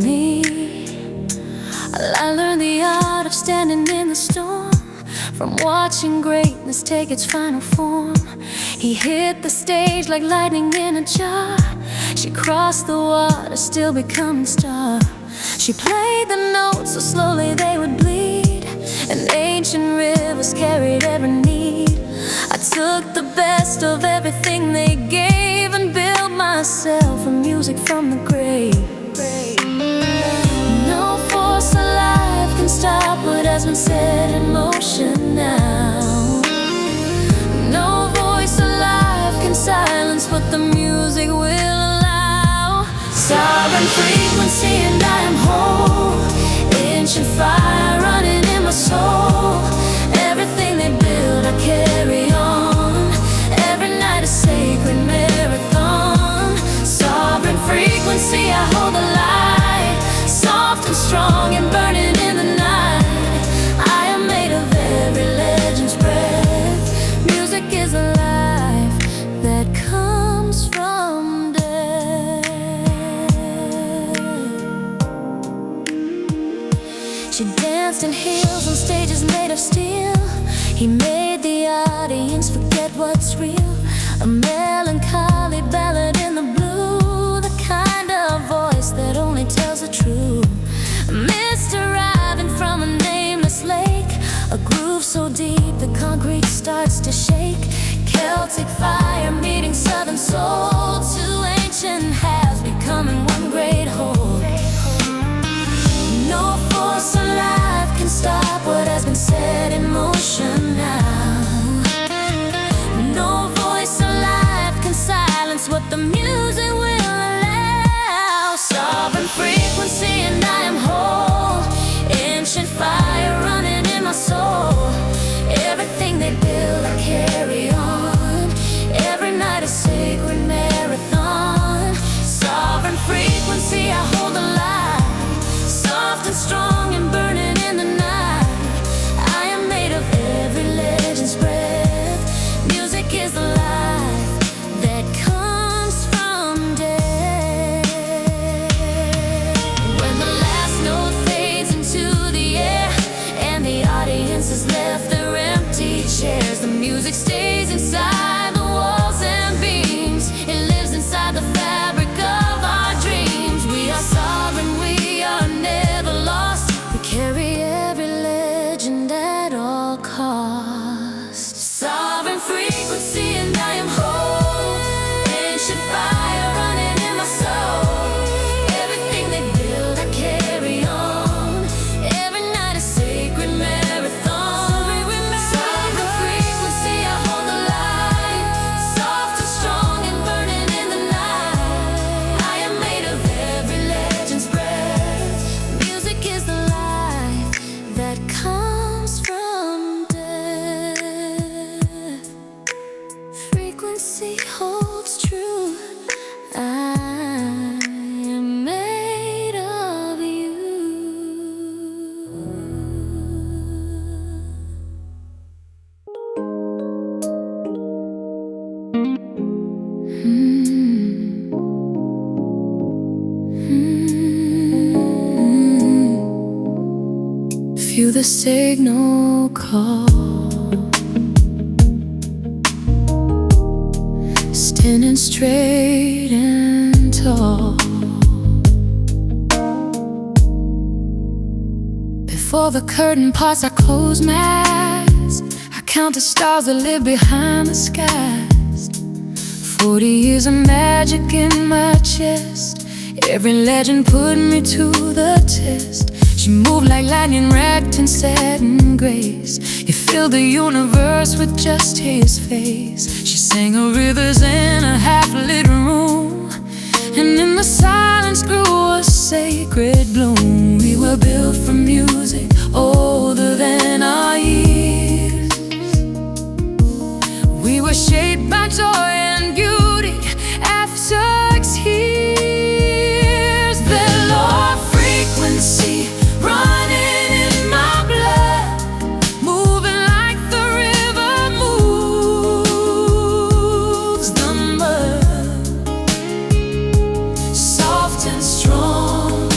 me. I learned the art of standing in the storm, from watching greatness take its final form. He hit the stage like lightning in a jar. She crossed the water, still becoming star. She played the notes so slowly they would bleed, and ancient rivers carried every need. I took the best of everything they gave and built myself a music from the grave. No force alive can stop what has been set in motion now. No voice alive can silence what the music will allow. Sovereign frequency and I am whole. Ancient fire running in my soul. Everything they build I carry on. Every night a sacred marathon. Sovereign frequency, I hold the light, soft and strong and burning in the night. I am made of every legend's breath. Music is a life that comes from death. She danced in heels on stages made of steel. He made the audience forget what's real. A melancholy ballad in the blue, the kind of voice that only tells the truth. A mist arriving from a nameless lake, a groove so deep the concrete starts to shake. Celtic fire meeting southern soul, two ancient halves becoming one great whole. No force alive can stop what has been set in motion now. No voice alive can silence what the music will allow. Sovereign frequency and I am whole. Ancient fire running in my soul. Everything they build I carry on. Every night a sacred marathon. Sovereign frequency, I hold the light, soft and strong and burning in the night. I am made of every legend's breath. Music is the life that comes from death. When the last note fades into the air and the audience has left their empty chairs, the music stays inside the walls and beams. It lives inside the fabric of our dreams. We are sovereign, we are never lost. We carry every legend at all costs. Sovereign frequency and I am whole. Ancient fire running in my soul. Everything they build I carry on. Every night a sacred marathon. Sovereign frequency, I hold the light, soft and strong and burning in the night. I am made of every legend's breath. Music is the life that comes from death. Frequency holds true. I am made of you. Feel the signal call, standing straight and tall. Before the curtain parts, I close my eyes. I count the stars that live behind the skies. 40 years of magic in my chest. Every legend put me to the test. She moved like lightning, wrapped in satin grace. He filled the universe with just his face. She sang of rivers in a half-lit room, and in the silence grew a sacred bloom. We were built for music, older than our years. We were shaped by joy and beauty after 6 years. Velour frequency running in my blood, moving like the river moves the mud. Soft and strong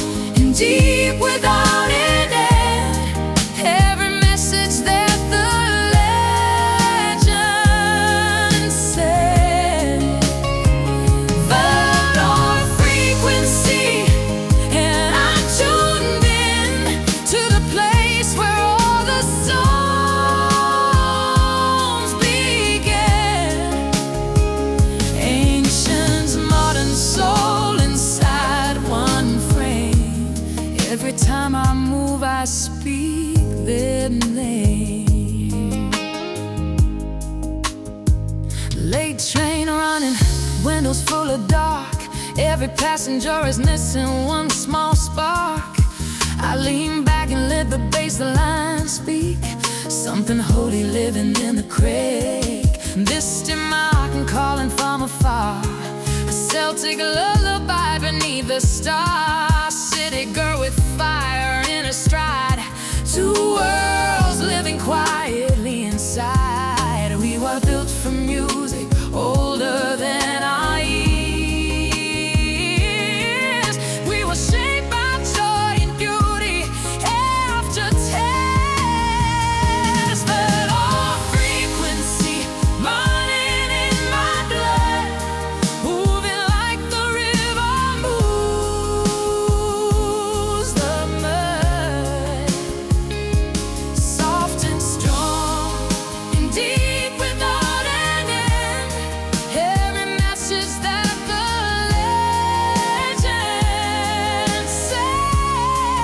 Every time I move, I speak their name. Late train running, windows full of dark. Every passenger is missing one small spark. I lean back and let the bass line speak. Something holy living in the creek. Distant mountain calling from afar. A Celtic lullaby beneath the stars. City girl with fire in her stride. Two worlds living quietly inside. We were built for music, older than our years. We were shaped by joy and beauty after tears. Velour frequency running in my blood, moving like the river moves the mud. Soft and strong and deep without an end. Every message that the legends send.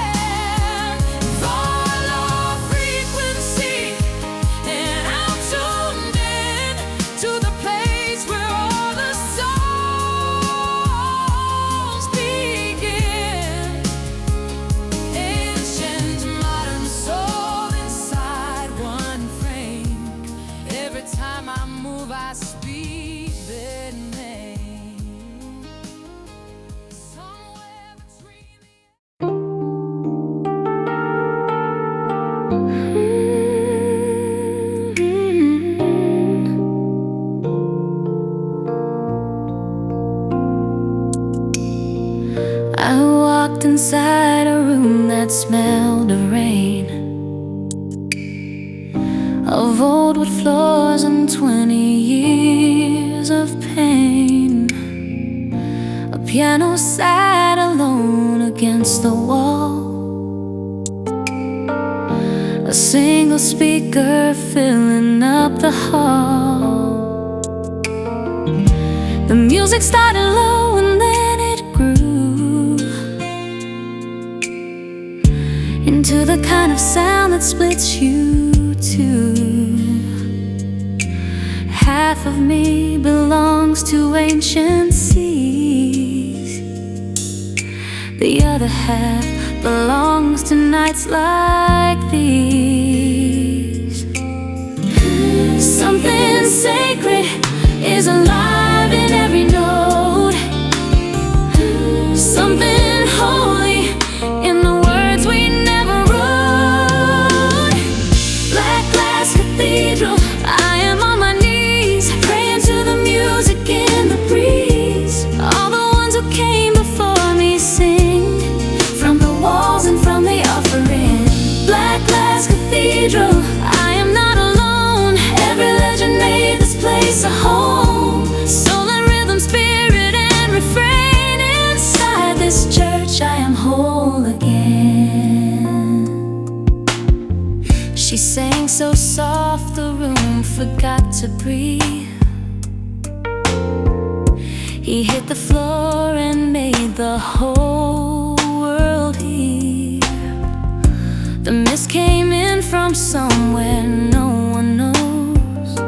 Velour frequency, and I'm tuned in to the place where all the songs begin. Ancient modern soul inside one frame. Every time I move, I speak their name. Somewhere between I walked inside a room that smelled of rain, of old wood floors and 20 years of pain. A piano sat alone against the wall, a single speaker filling up the hall. The music started low and then it grew into the kind of sound that splits you two. Half of me belongs to ancient seas, the other half belongs to nights like these. Something sacred is alive in every note. Something holy in the words we never wrote. Black glass cathedral, I am on my knees, praying to the music in the breeze. All the ones who came before me sing from the walls and from the offering. Black glass cathedral, I am not alone. Every legend made this place a home. Soul and rhythm, spirit and refrain. Inside this church I am whole again. She sang so soft the room forgot to breathe. He hit the floor and made the whole world hear. The mist came in from somewhere no one knows,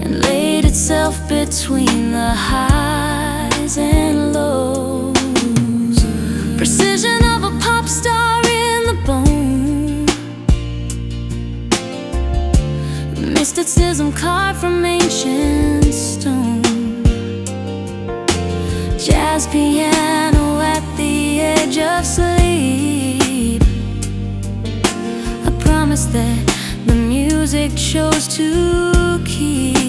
and laid itself between the highs and lows. Precision of a pop star in the bone, mysticism carved from ancient stone. Jazz piano at the edge of sleep, a promise that the music chose to keep.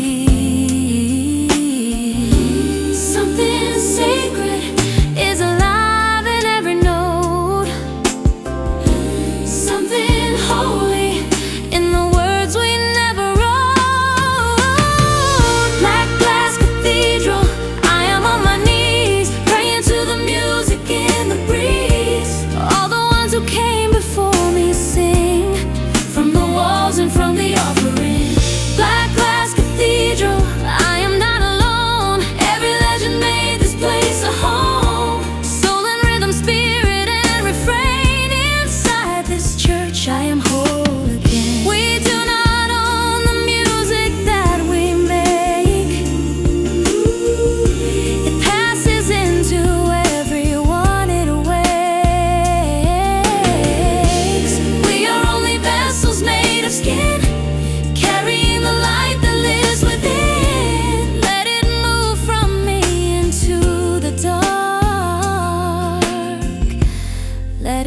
Something sacred is alive in every note. Something holy in the words we never wrote. Black glass cathedral, I am on my knees, praying to the music in the breeze. All the ones who came before me sing from the walls and from the offering. Black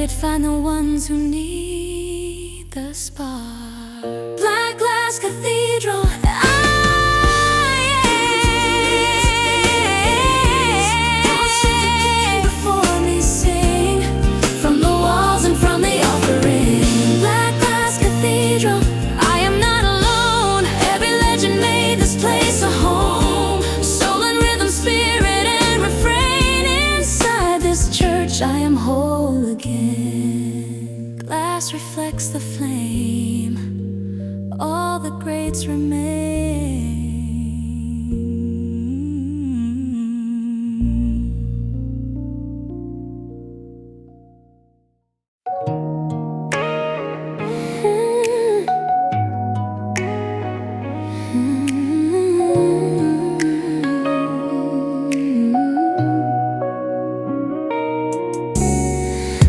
might find the ones who need the spark. Black glass cathedral. Before me sing from the walls and from the offering. Black glass cathedral. I am not alone. Every legend made this place a home. Soul and rhythm, spirit and refrain. Inside this church I am whole again. Glass reflects the flame. All the greats remain.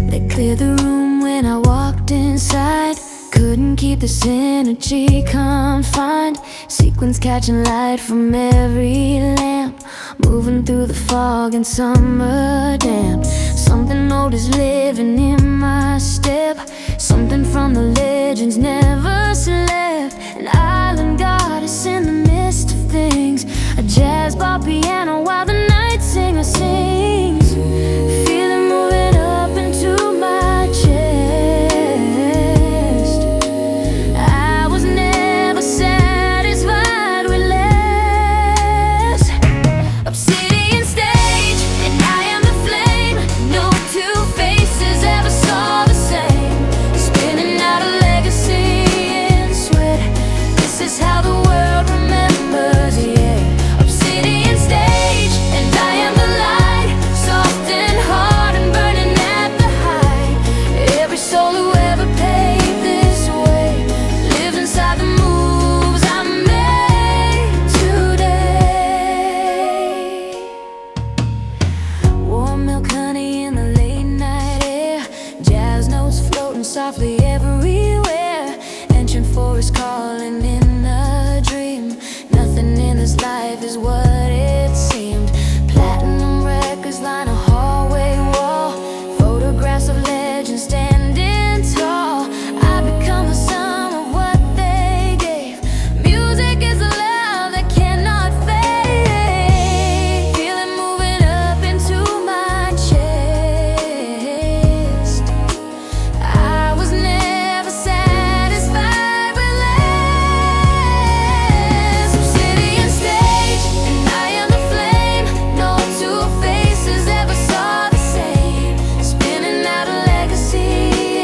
They cleared the room when I walked inside. Couldn't keep this energy confined. Sequins catching light from every lamp, moving through the fog and summer damp. Something old is living in my step. Something from the legends never slept. An island goddess in the midst of things. A jazz bar piano while the night singer sings. Feel it moving up into my chest. I was never satisfied with less. Obsidian Stage, and I am the flame. No two faces ever saw the same. Spinning out a legacy in sweat. This is how the world remembers, yeah. Obsidian Stage, and I am the light. Soft and hard and burning at the height. Every soul who ever paved this way lives inside the moves I made today. Warm milk honey in the late night air. Jazz notes floating softly everywhere. Ancient forest calling in a dream. Nothing in this life is what it seemed. Platinum records line a hallway wall. Photographs of legends standing tall. I become the sum of what they gave. Music is a love that cannot fade. Feel it moving up into my chest. I was never satisfied with less. Obsidian Stage, and I am the flame. No two faces ever saw the same. Spinning out a legacy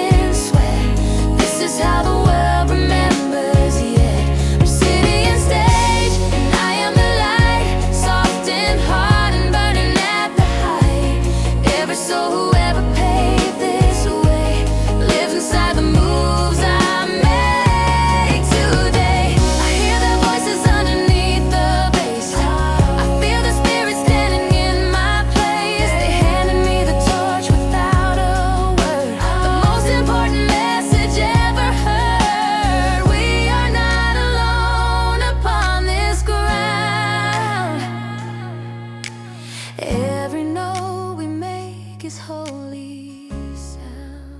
in sweat. This is how the world remembers, yeah. Obsidian Stage, and I am the light. Soft and hard and burning at the height. Every soul who ever paved this way lives inside the moves I make today. I hear their voices underneath the bass. I feel the spirit standing in my place. They handed me the torch without a word. The most important message ever heard. We are not alone upon this ground. Every note we make is holy sound.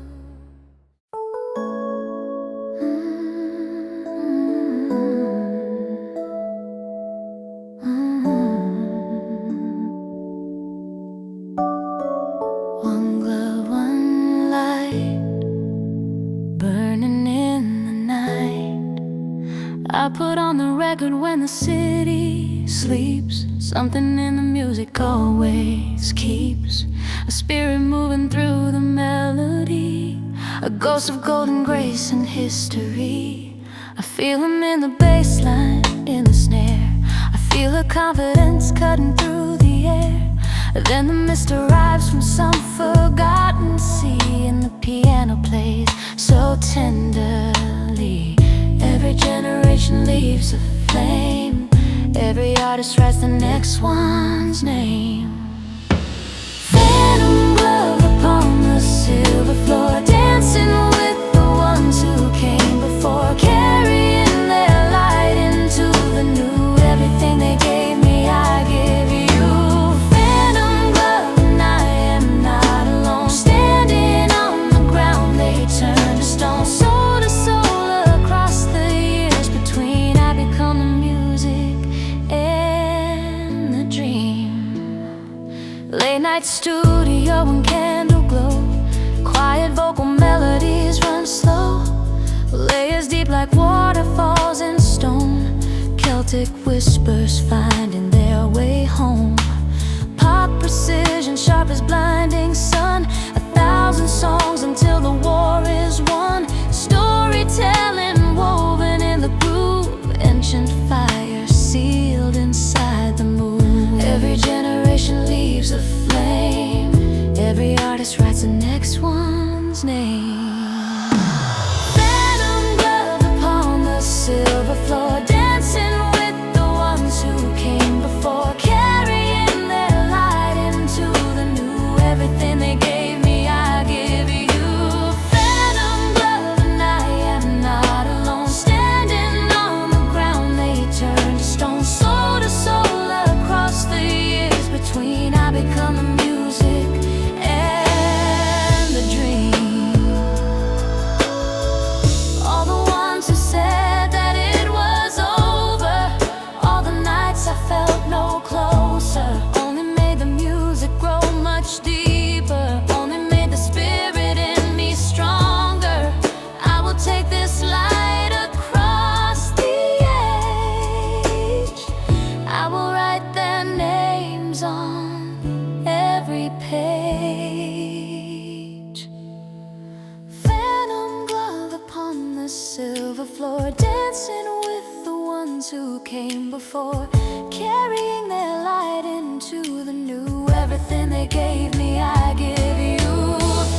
One glow, one light, burning in the night. I put on the record when the city sleeps. Something in the music always keeps a spirit moving through the melody. A ghost of golden grace and history. I feel him in the bass line, in the snare. I feel a confidence cutting through the air. Then the mist arrives from some forgotten sea, and the piano plays so tenderly. Every generation leaves a flame. Every artist writes the next one's name. Phantom glove upon the silver floor, dancing with the ones who came before, carrying their light into the new. Everything they gave me, I give you. Phantom glove, and I am not alone, standing on the Romantic whispers finding their way home. Pop precision sharp as blinding sun. 1,000 songs until the war is won. Storytelling woven in the groove. Ancient fire sealed inside the moon. Every generation leaves a flame. Every artist writes the next one's name. Phantom glove upon the silver floor, dancing with the ones who came before, carrying their light into the new. Everything they gave me, I give you. Phantom glove, and I am not alone. Standing on the ground, they turned to stone. Soul to soul across the years between, I become the music and the dream. All the ones who said that it was over, all the nights I felt no closer, only made the music grow much deeper, only made the spirit in me stronger. I will take this light across the age. I will write their names on every page. Phantom glove upon the silver floor, dancing with the ones who came before, carrying their light into the new. Everything they gave me, I give you.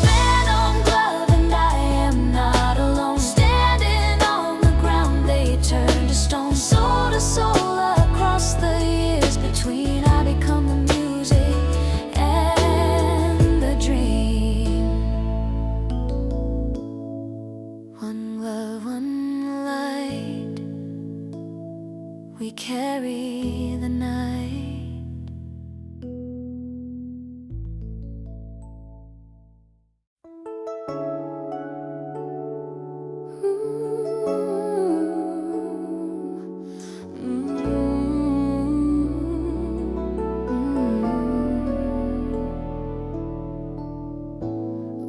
Phantom glove, and I am not alone. Standing on the ground, they turned to stone. Soul to soul across the years between, I become the music and the dream. One love, one light, we carry the night.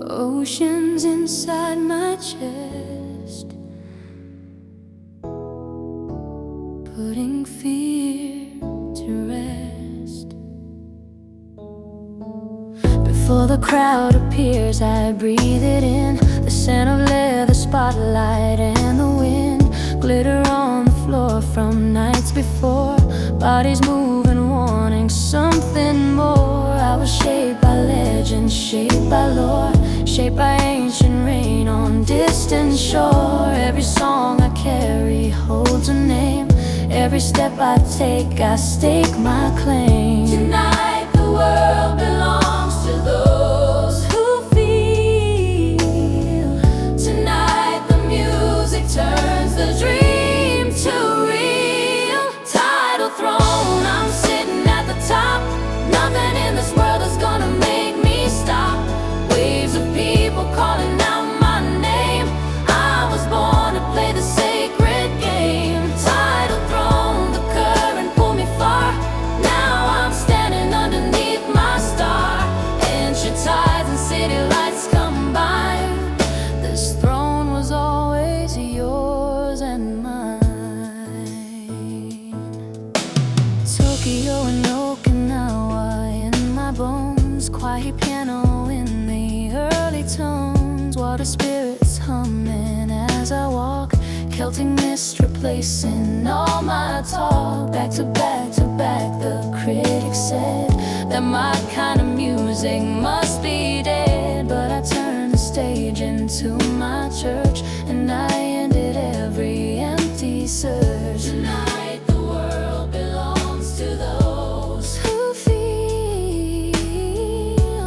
Oceans inside my chest, putting fear to rest. Before the crowd appears, I breathe it in. The scent of leather, spotlight, and the wind. Glitter on the floor from nights before. Bodies moving, wanting something more. I was shaped by legend, shaped by lore, shaped by ancient rain on distant shore. Every song I carry holds a name. Every step I take, I stake my claim. Tonight the world belongs to those who feel. Tonight the music turns the dream to real. Tidal Throne, I'm sitting at the top. Nothing in this world is gonna make me stop. Waves of people calling out my name. I was born to play the sacred game. Tidal Throne, the current pulled me far. Now I'm standing underneath my star. Ancient tides and city lights combine. This throne was always yours and mine. Tokyo and Okinawa in my bones. Quiet piano in the early tones. Water spirits humming as I walk. Celtic mist replacing all my talk. Back to back to back, the critics said that my kind of music must be dead. But I turned the stage into my church, and I ended every empty search. Tonight the world belongs to those who feel.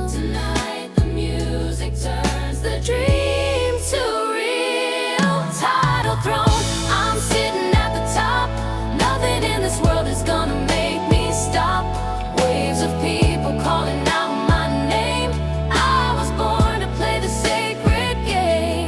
Tonight the music turns the dream to real. Tidal Throne, I'm sitting at the top. Nothing in this world is gonna make me stop. Waves of people calling out my name. I was born to play the sacred game.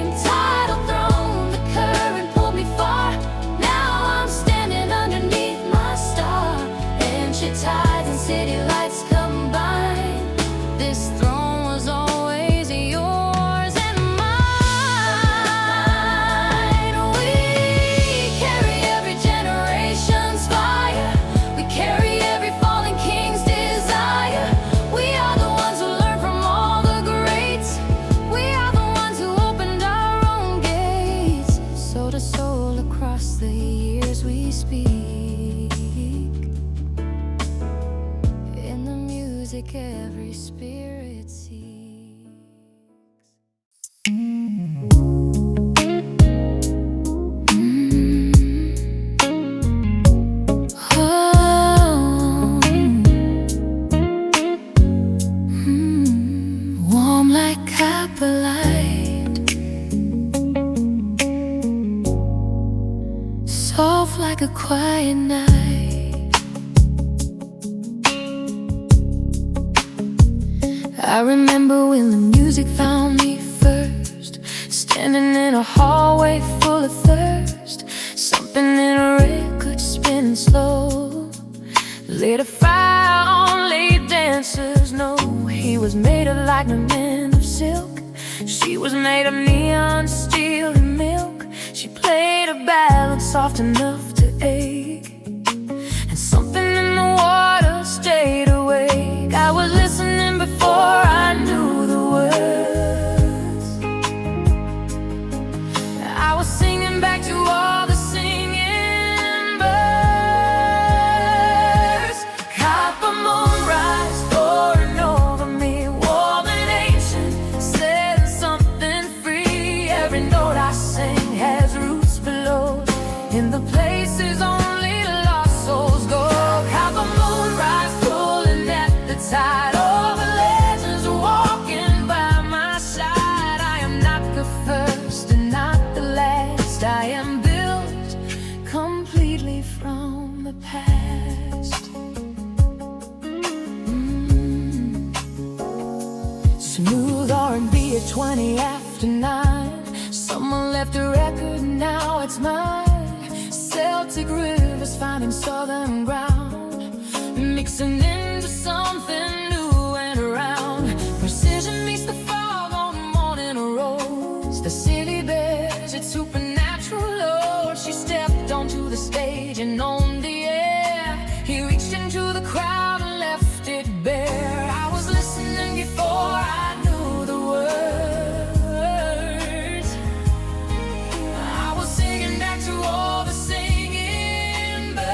like copper light, soft like a quiet night. I remember when the music found me first, standing in a hallway full of thirst, something in a record spinning slow, lit a fire on late dancers. No, he was made of lightning of silk, she was made of neon, steel and milk. She played a ballad soft enough to ache, and something in the water stayed awake. I was listening before I knew the words, I was singing back to all the singing birds. Copper moonrise pouring over me, warm and ancient, setting something free. Every note I sing has roots below, in the places only lost souls go. Copper moonrise pulling at the tide, over legends walking by my side. I am not the first and not the last, I am built completely from the past. Smooth R&B at 20 after 9, someone left a record, now it's mine. Celtic rivers finding southern ground, mixing into something new and around. Precision meets the fog on the morning rose, the city bears its supernatural load. She stepped onto the stage and owned the air, he reached into the crowd and left it bare. I was listening before I knew the words, I was singing back to all the singing birds.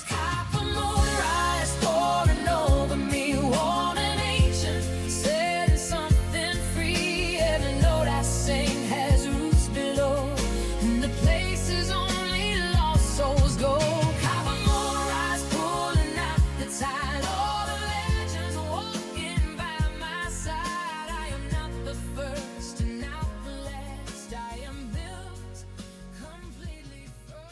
Copper moonrise pouring over me, warm and ancient, setting something free. Every note I sing has roots below, in the places only lost souls go. Copper moonrise pulling out the tide, all the legends walking by my side. I am not the first and not the last, I am built completely from.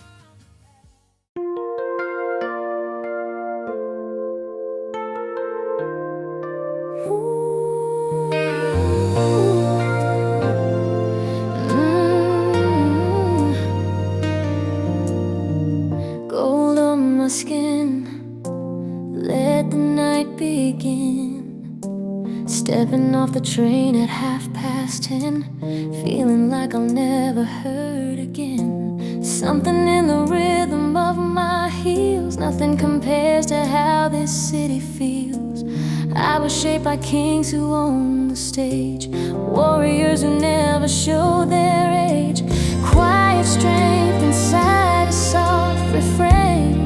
Gold on my skin, let the night begin. Stepping off the train at 10:30, feeling like I'll never hurt again. Something in the rhythm of my heels, nothing compares to how this city feels. I was shaped by kings who own the stage, warriors who never show their age. Quiet strength inside a soft refrain,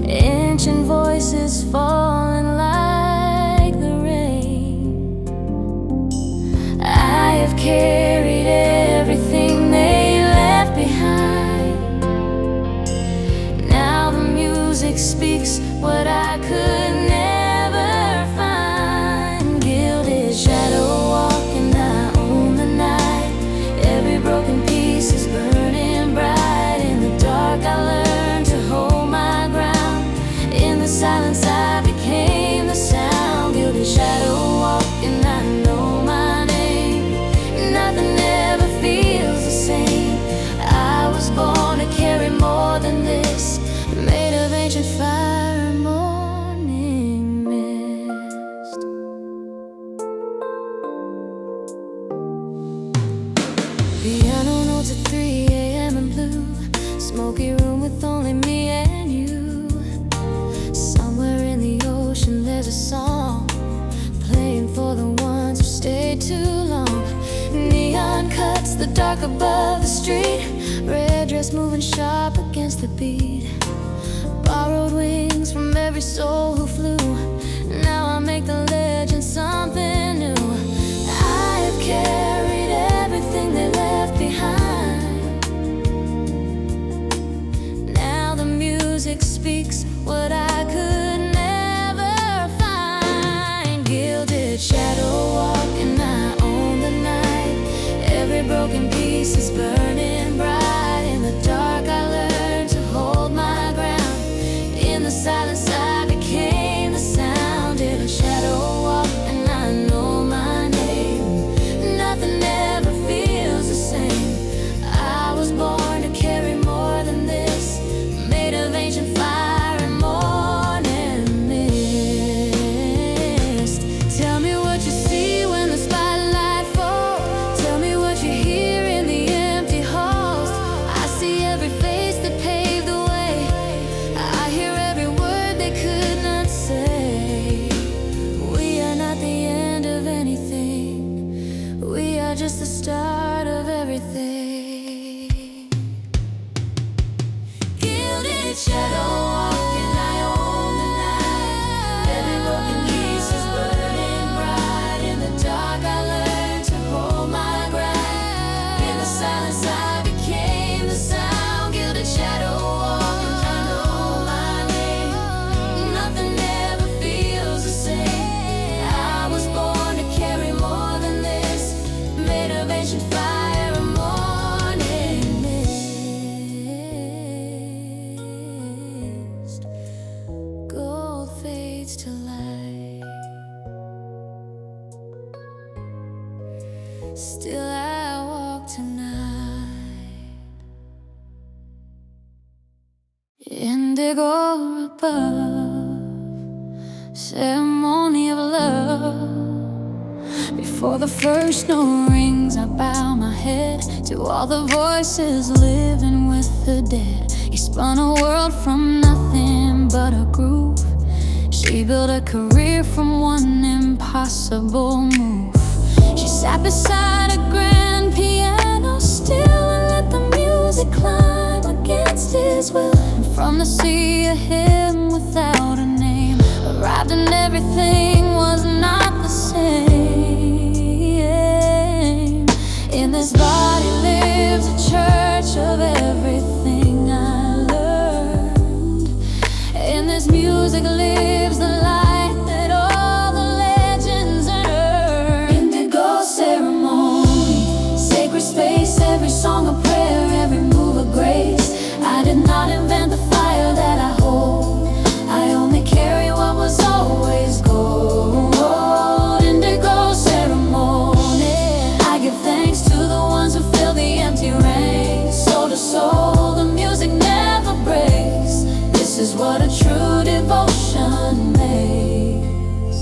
ancient voices falling like the rain. I have carried everything they left behind. Now the music speaks what I could never find. Gilded shadow walking, I own the night. Every broken piece is burning bright. In the dark I learned to hold my ground, in the silence I became the sound. Gilded shadow walking, I know my name. Nothing ever feels the same. I was born to carry more than this, made of ancient fire and morning mist. Piano notes at 3 a.m. in blue, smoky room with only me and you. Somewhere in the ocean there's a song, playing for the ones who stayed too long. Neon cuts the dark above the street, red dress moving sharp against the beat. Borrowed wings from every soul who flew, now I make the legend something new. I have carried everything they left behind. Now the music speaks what I could never find. Still I walk tonight. Indigo above, ceremony of love. Before the first snow rings, I bow my head to all the voices living with the dead. He spun a world from nothing but a groove. She built a career from one impossible move. She sat beside a grand piano still and let the music climb against his will. And from the sea, a hymn without a name arrived and everything was not the same. In this body lives a church of everything I learned. In this music lives the light that all the legends earn. Indigo ceremony, sacred space, every song a prayer, every move a grace. I did not invent the fire that I hold. I only carry what was always gold. Indigo ceremony, I give thanks to the ones who fill the empty ranks. Soul to soul, the music never breaks. This is what a true devotion makes.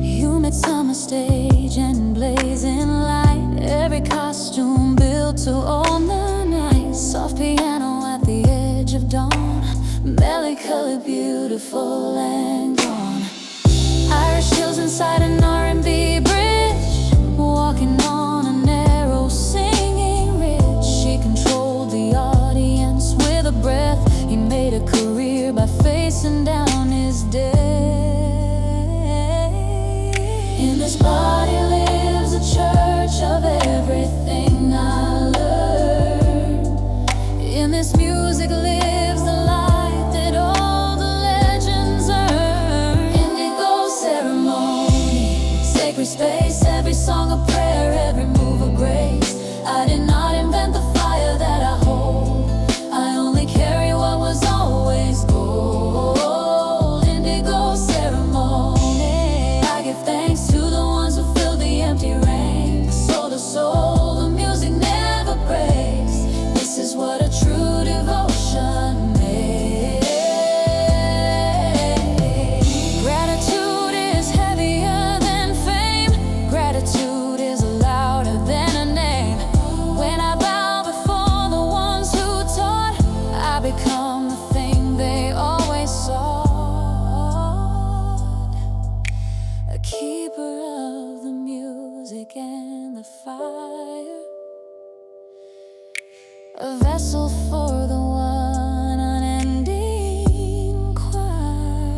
Humid summer stage and blazing light, every costume built to own the night. Soft piano at the edge of dawn, melancholy, beautiful and gone. Irish hills inside an R&B bridge, walking on a narrow, singing rich. She controlled the audience with a breath. He made a career by facing down his death. In this body lives a church of everything I learned. In this music lives the light that all the legends earn. Indigo ceremony, sacred space, every song a prayer, every move a grace. I did not invent the fire that I hold. I only carry what was always gold. Indigo ceremony, I give thanks to the ones who fill the empty ranks. Soul to soul, the music never breaks. This is what a true devotion makes. Gratitude is heavier than fame. Gratitude is louder than a name. When I bow before the ones who taught, I become the thing they always sought. A keeper of the music and the fire, a vessel for the one unending choir.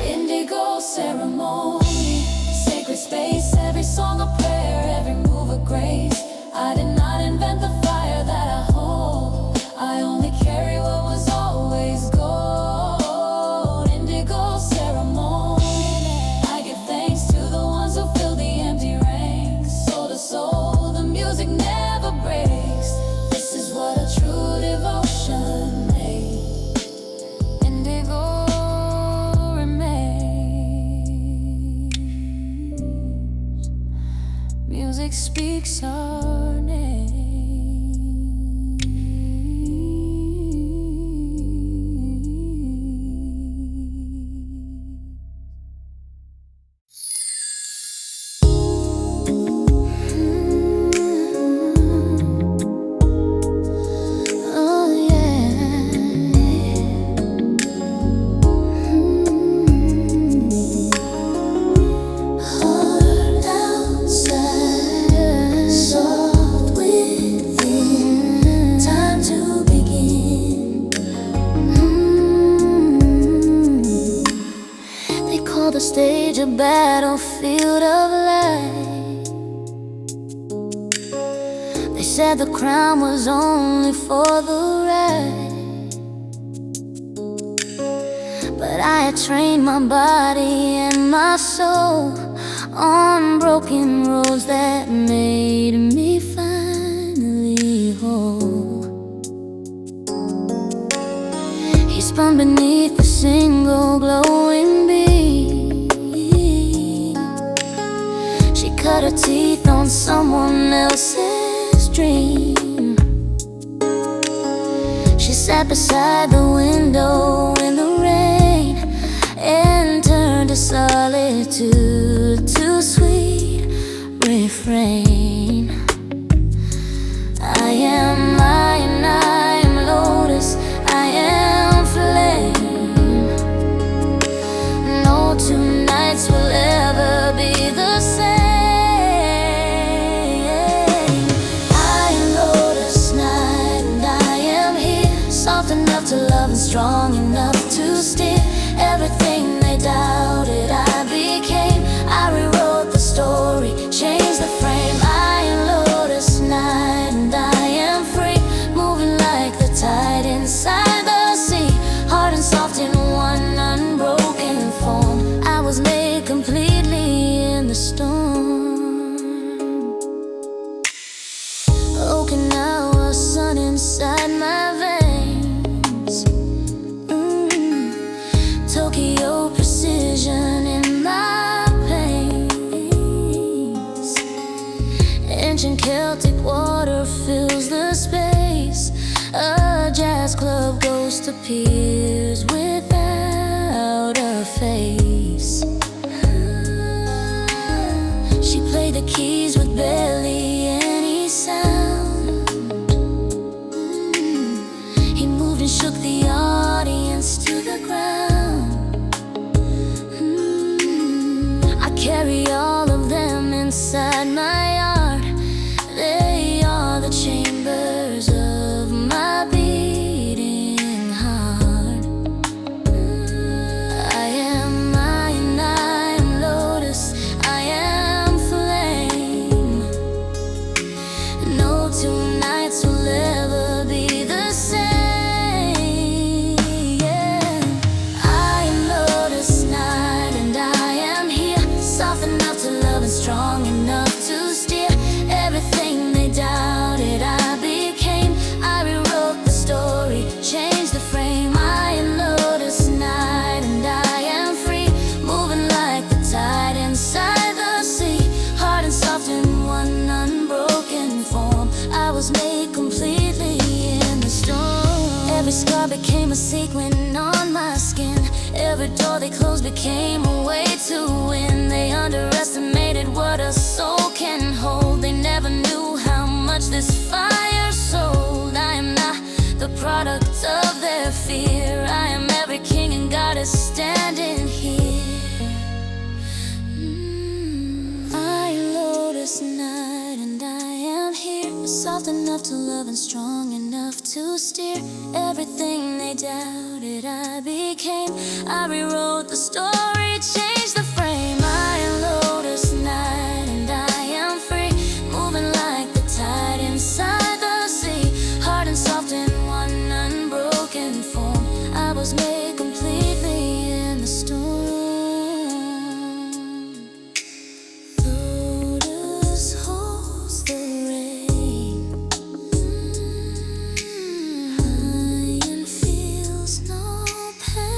Indigo ceremony, sacred space, every song a prayer, every move a grace. I did not invent the fire that I hold. I only carry what was always gold. Indigo ceremony, I give thanks to the ones who fill the empty ranks. Soul to soul, the music never breaks. This is what a true devotion makes. Indigo remains. Music speaks our name. Oh yeah. Heart outside, soft within. Time to begin. They call the stage a battlefield of light. They said the crown was only for the right, but I had trained my body and my soul on broken roads that made me finally whole. He spun beneath a single glowing beam. cut her teeth on someone else's dream. She sat beside the window in the rain and turned to solitude to sweet refrain. I am Lotus, I am flame. No two nights will ever be the same. I am Lotus night and I am here, soft enough to love and strong enough to steer everything they doubted I became. I rewrote the story, changed the frame. I am Lotus night and I am free, moving like the tide inside the sea, hard and soft in one unbroken form. I was made completely in the storm. Okinawa sun inside my veins, Tokyo precision in my pains. Ancient Celtic water fills the space. A jazz club ghost appears without a face. She played the keys with barely any sound. He moved and shook the audience to the ground. I carry all of them inside my art. They are the chambers of my beating heart. I am Lotus, I am flame. No two nights will ever be the same. Yeah. I am Lotus night and I am here, soft enough to love and strong enough to steer everything they doubted I became. I rewrote the story, changed the frame. I am Lotus night and I am free, moving like the tide inside the sea, hard and soft in one unbroken form. I was made completely in the storm. Every scar became a sequin on my skin. Every door they closed became a way to win. They underestimated what a soul can hold. They never knew how much this fire sold. I am not the product of their fear. I am every king and goddess standing here. I am Lotus night and I am here, soft enough to love and strong enough to steer everything they doubted I became. I rewrote the story, changed the frame. I am Lotus night and I am free, moving like the tide inside the sea, hard and soft in one unbroken form. I was made completely in the storm. Lotus holds the rain, and feels no pain.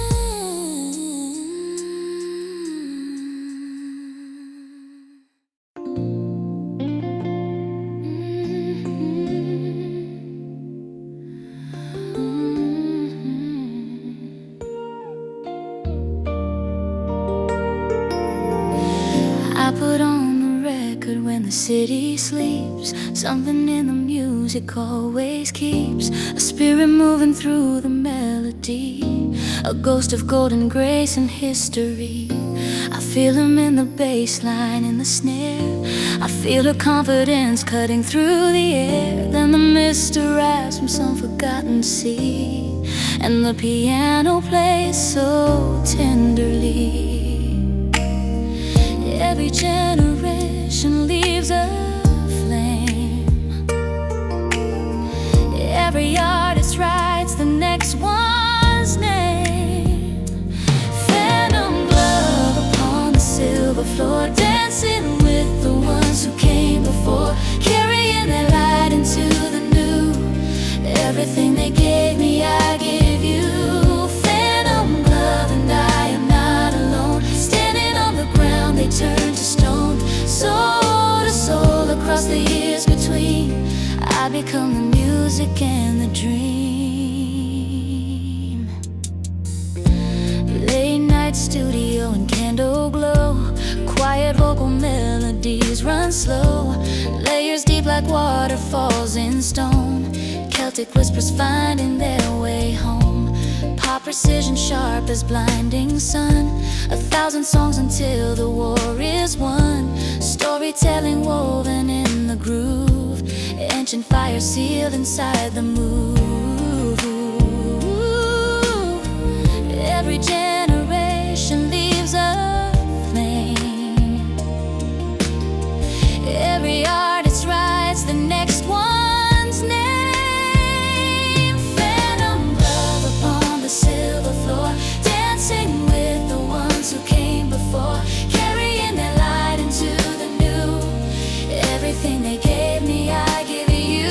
I put on the record when the city sleeps. Something in the music always keeps a spirit moving through the melody, a ghost of golden grace and history. I feel him in the bass line, in the snare. I feel her confidence cutting through the air. Then the mist arrives from some forgotten sea, and the piano plays so tenderly. Every generation leaves a flame. Every artist writes the next one's name. Phantom glove upon the silver floor, dancing with the ones who came before, carrying their light into the new. Everything they gave me, I give you. Phantom glove become the music and the dream. Late night studio and candle glow, quiet vocal melodies run slow, layers deep like waterfalls in stone, Celtic whispers finding their way home, pop precision sharp as blinding sun, 1,000 songs until the war is won, storytelling woven in the groove, ancient fire sealed inside the move. Every generation leaves a flame, every artist writes the next one's name. Phantom love upon the silver floor, dancing with the ones who came before, carrying their light into the new. Everything they gave me, I give you.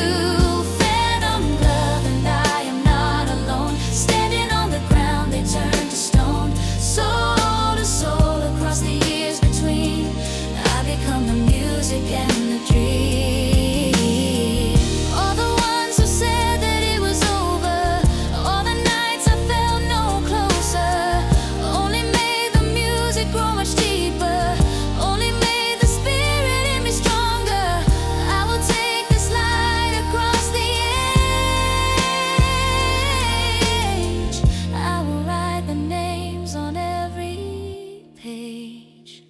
Phantom love, and I am not alone. Standing on the ground, they turn to stone. Soul to soul across the years between, I become the music and the dream. All the ones who said that it was over, all the nights I felt no closer, only made the music grow much deeper, only made the spirit in me stronger. I will take this light across the age. I will write the names on every page.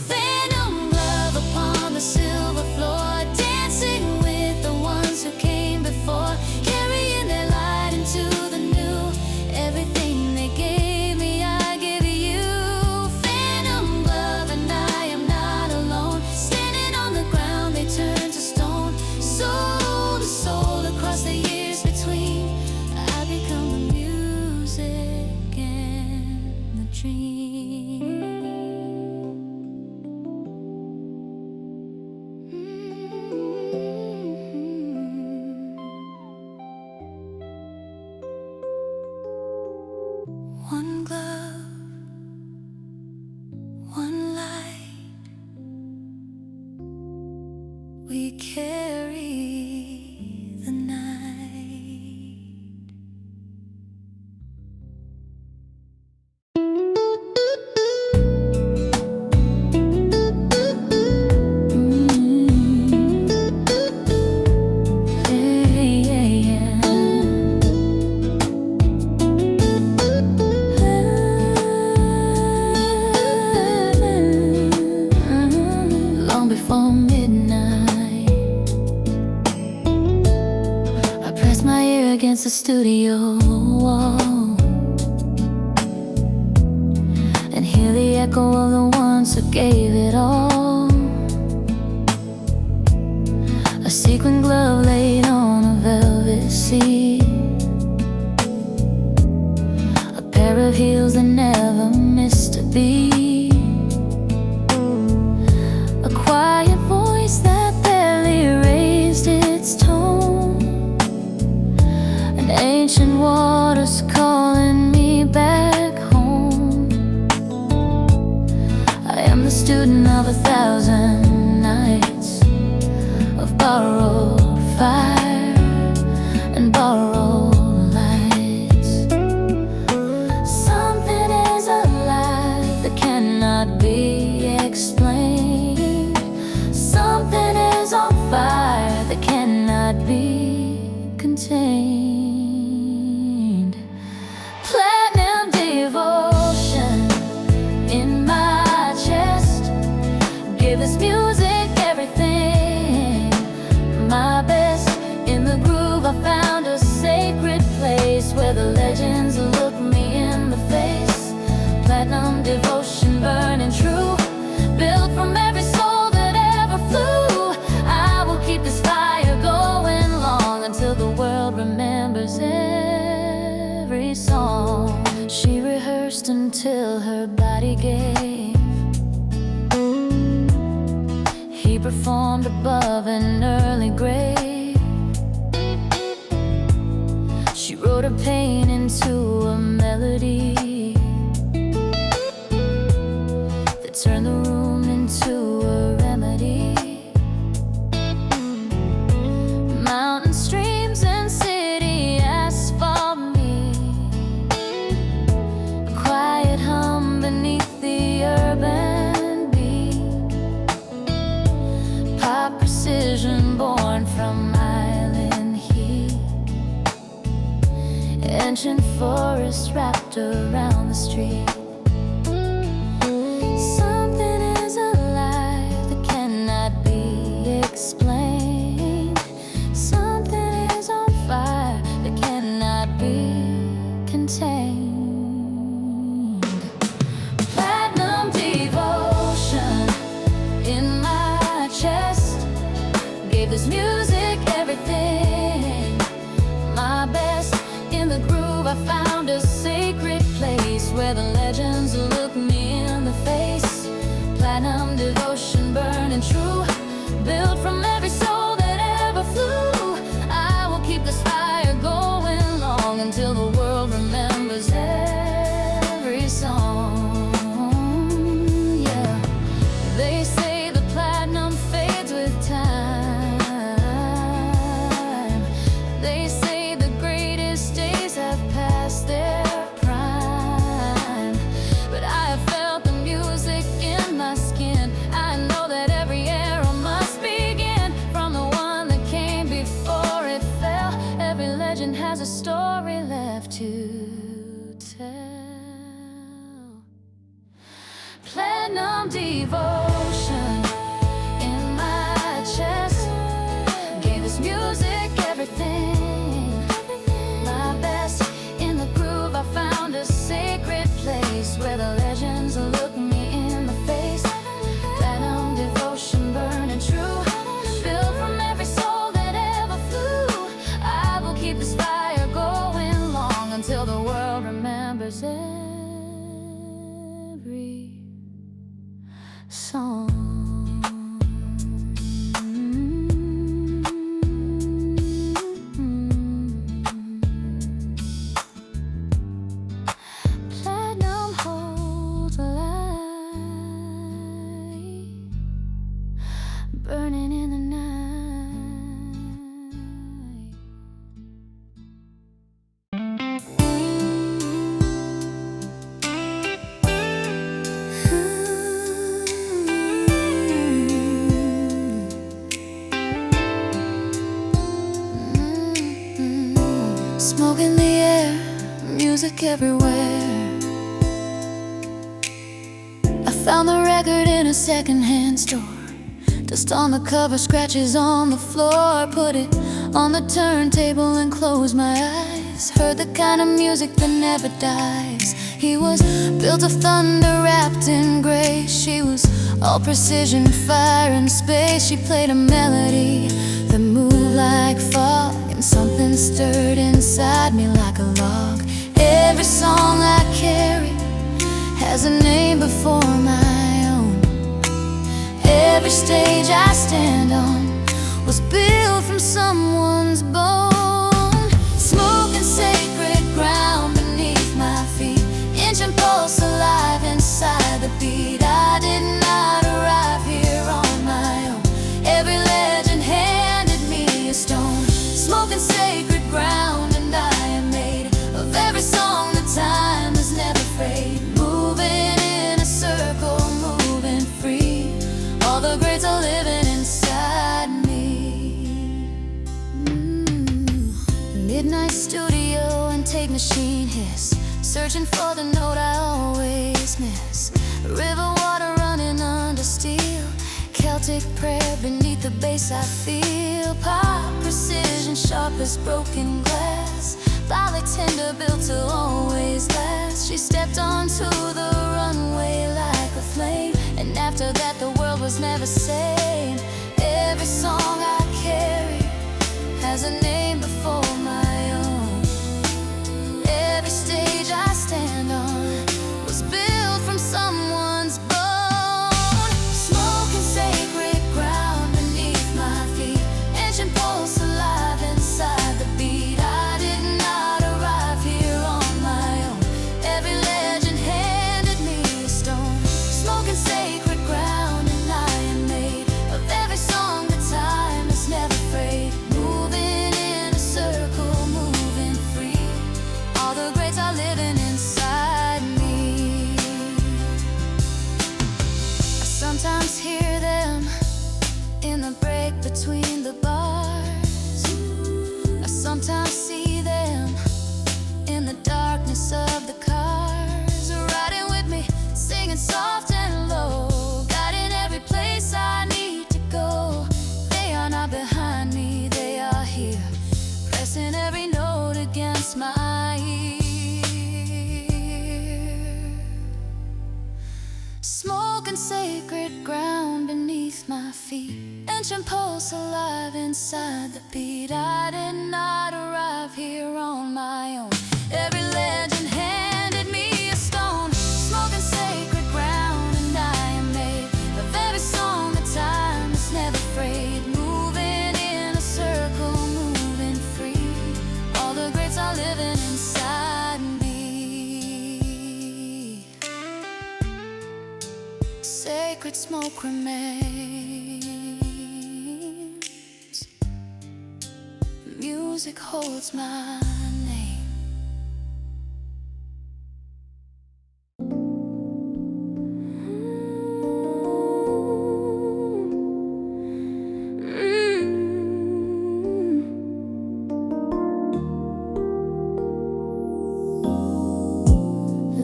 Phantom love upon the silver floor, dancing with the ones who came before, carrying their light into the new. Everything they gave me, I give you. Phantom love, and I am not alone. Standing on the ground, they turn to stone. Soul to soul across the years between, I become the music and the dream. One glove, one light, we carry the night. Long before midnight, I pressed my ear against the studio wall and hear the echo of the ones who gave it all. A sequin glove laid on a velvet seat, a pair of heels that never missed a beat, a quiet voice that barely raised its tone, and ancient waters calling me back home. I am the student of 1,000 nights of borrowed fire and borrowed lights. Something is alive that cannot be explained. Something is on fire that cannot be contained. Platinum devotion in my chest. Give this music everything, my best. In the groove I found a sacred place where the legends look me in the face. Platinum devotion burning true, built from every soul that ever flew. I will keep this fire going long until the world remembers every song. She rehearsed until her body gave. He performed above an early grave. She wrote her pain into a melody that turned the room into a remedy. My wrapped around the street. Something is alive that cannot be explained. Something is on fire that cannot be contained. Platinum devotion in my chest gave this music everything. My best in the groove, I found a sacred place where the legends look me in the face. Platinum devotion burning true, built from every soul that ever flew. I will keep this fire going long until the world remembers every song. Yeah, they say the platinum fades with time. They say the greatest days have passed their prime, but I have felt the music in my skin. I know that every era must begin from the one that came before it fell. Every legend has a story left to tell. Platinum devotion in my chest gave this music everything. My best in the groove, I found a sacred place where the legends look me in the face. Platinum devotion burning true, built from every soul that ever flew. I will keep this fire going long until the world remembers every song. Platinum holds a light, burning in the night. Smoke in the air, music everywhere. I found the record in a secondhand store. Dust on the cover, scratches on the floor. Put it on the turntable and closed my eyes. Heard the kind of music that never dies. He was built of thunder wrapped in grace. She was all precision, fire and space. She played a melody that moved like fog, and something stirred inside me like a log. Every song I carry has a name before my own. Every stage I stand on was built from someone's bone. Smoking sacred ground beneath my feet, inch and pulse alive inside the beat. I did not arrive here on my own. Every legend handed me a stone. Smoking sacred ground, and I am made of every song that time has never frayed. Moving in a circle, moving free. All the greats are living inside me. Midnight studio and tape machine hiss, searching for the note I always miss. River water running under steel, Celtic prayer beneath the bass I feel. Pop precision, sharp as broken glass. Violet tender built to always last. She stepped onto the runway like a flame, and after that the world was never sane. Every song I carry has a name before my own. Every stage I stand on was built from someone's bone. Smoking sacred ground beneath my feet, ancient pulse alive inside the beat. I did not arrive here on my own. Every legend Smoke and sacred ground beneath my feet, ancient pulse alive inside the beat. I did not arrive here on my own. Every legend handed me a stone. Smoke and sacred ground, and I am made of every song. The time is never frayed. Moving in a circle, moving free. All the greats are living inside me. Sacred smoke remains. Music holds my name.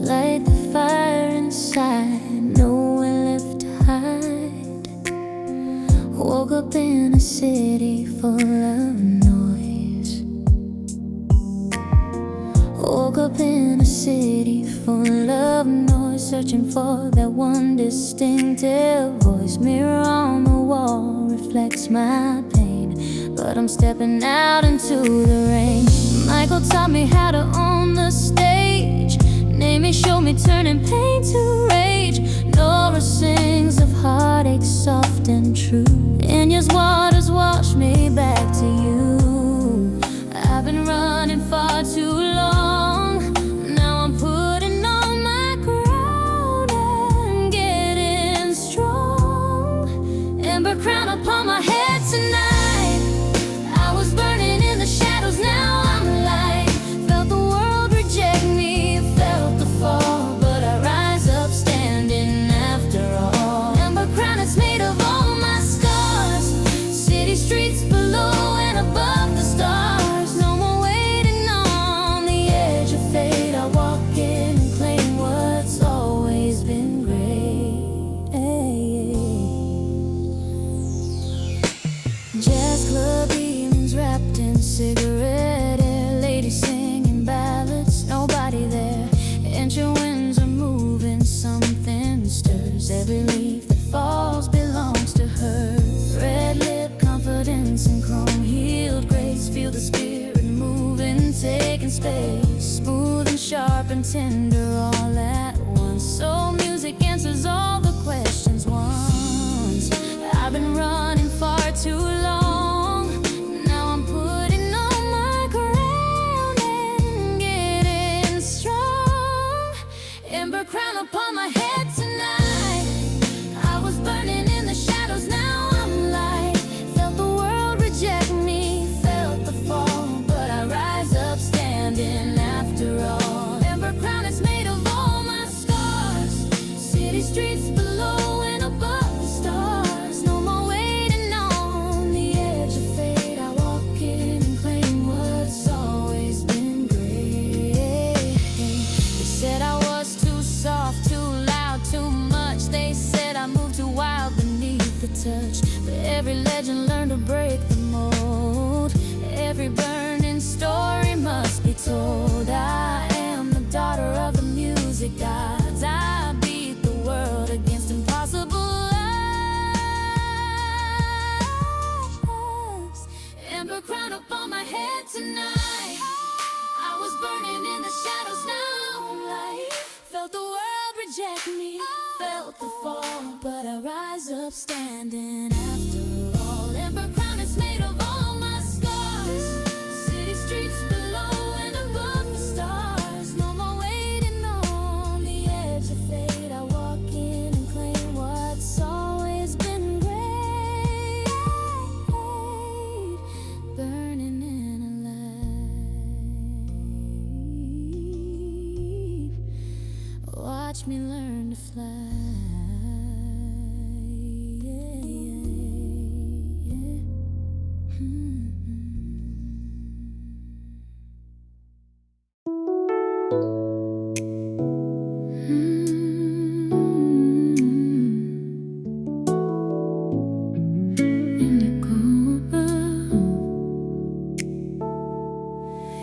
Light the fire inside, nowhere left to hide. Woke up in a city full of noise. Woke up in a city full of noise, searching for that one distinctive voice. Mirror on the wall reflects my pain, but I'm stepping out into the rain. Michael taught me how to own the stage. Name me, show me, turning pain to rage. Nora sings of heartache, soft and true. Inya's waters wash me back to you. I've been running far too long. Now I'm putting on my crown and getting strong. Ember crown upon my head tonight. I was burning in the shadows, now I'm alive. Felt the world reject me, felt the fall, but I rise up standing after all. Ember crown, it's made of all my scars. City streets below and above the stars. No more waiting on the edge of fate. I walk in and claim what's always been great. Jazz club evenings wrapped in cigarette air. Ladies singing ballads, nobody there. Ancient winds are moving, something stirs. Every leaf that falls belongs to her. Red lip, confidence and chrome-heeled grace. Feel the spirit moving, taking space. Smooth and sharp and tender all at once. Soul music answers all the questions once. I've been running far too long. Now I'm putting on my crown and getting strong. Ember crown upon my head tonight. I was burning in the shadows, now I'm light. Felt the world reject me, felt the fall, but I rise up standing after all. Ember crown is made of all my scars. City streets below and above the stars. No more waiting on the edge of fate. I walk in and claim what's always been great. They said I was too soft, too loud, too much. They said I moved too wild beneath the touch. But every legend learned to break the mold. Every burning story must be told. I am the daughter of the music gods. I beat the world against impossible odds. Ember crown upon my head tonight. I was burning in the shadows, now I'm light. Felt the world reject me, felt the fall, but I rise up standing after all. Ember crown is made of all my scars. City streets below and above the stars. No more waiting on the edge of fate. I walk in and claim what's always been great. Burning in a light. Watch me learn to fly.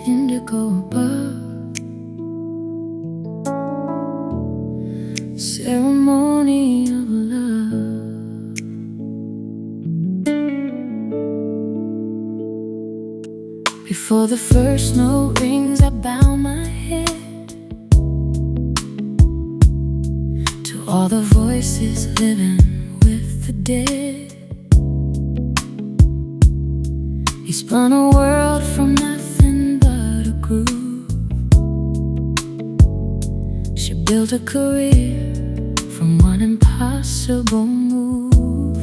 Indigo above. ceremony of love. Before the first note rings, I bow my head to all the voices living with the dead. He spun a world from nothing but a groove. She built a career from one impossible move.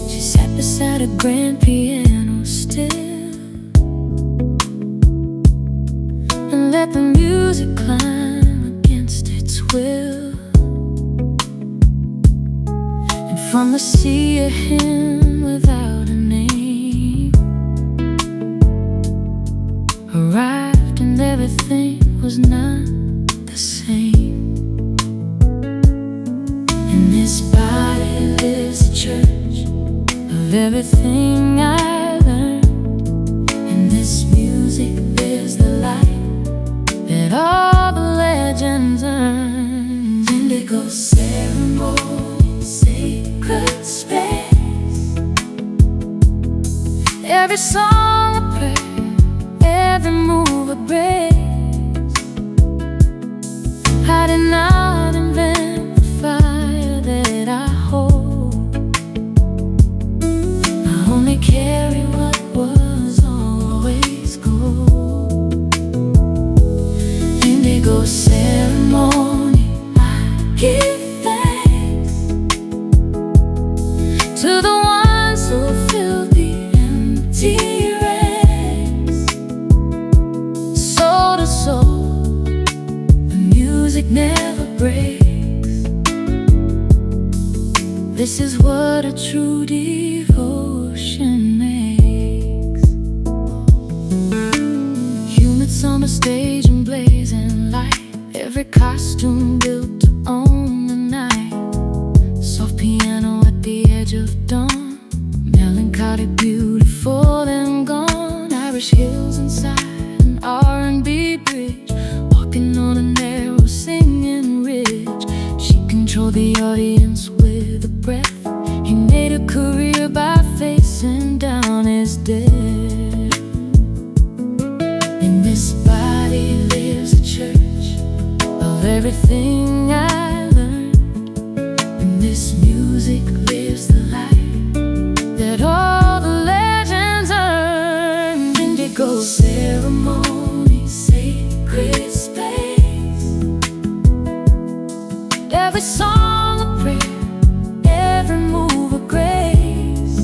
She sat beside a grand piano still and let the music climb against its will. And from the sea a hymn without a name arrived, and everything was not the same. In this body lives a church of everything I learned. In this music lives the light that all the legends earn. Indigo ceremony, sacred space. Every song a prayer, every move a grace. I did not invent the fire that I hold. I only carry what was always gold. Indigo ceremony, I give thanks to the ones who filled the empty ranks. Soul to soul, music never breaks. This is what a true devotion makes. Humid summer stage and blazing light, every costume built to own the night. Soft piano at the edge of dawn, melancholic, beautiful and gone. Irish hills inside an R&B bridge, walking on a narrow singing ridge. She controlled the audience with a breath. He made a career by facing down his death. In this body lives a church of everything I learned. In this music lives the light that all the legends earned. Indigo ceremony, sacred space. Every song a prayer, every move a grace.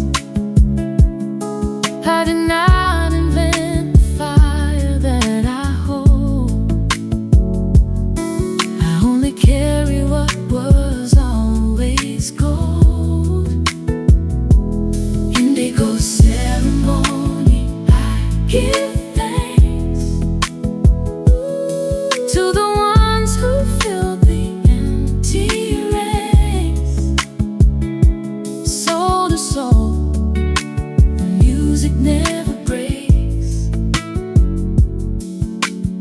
I did not invent the fire that I hold. I only carry what was always gold. Indigo ceremony, I give thanks to the ones who filled the empty ranks. Soul to soul, the music never breaks.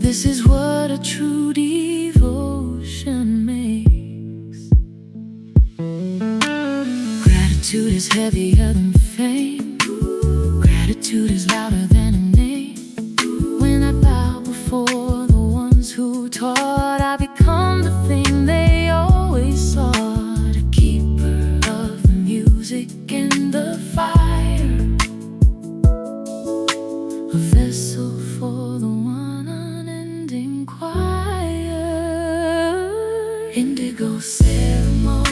This is what a true devotion makes. Gratitude is heavier than fame. Gratitude is louder than a name. When I bow before the ones who taught, I become the thing they always sought. A keeper of the music and the fire, a vessel for the one unending choir. Indigo ceremony.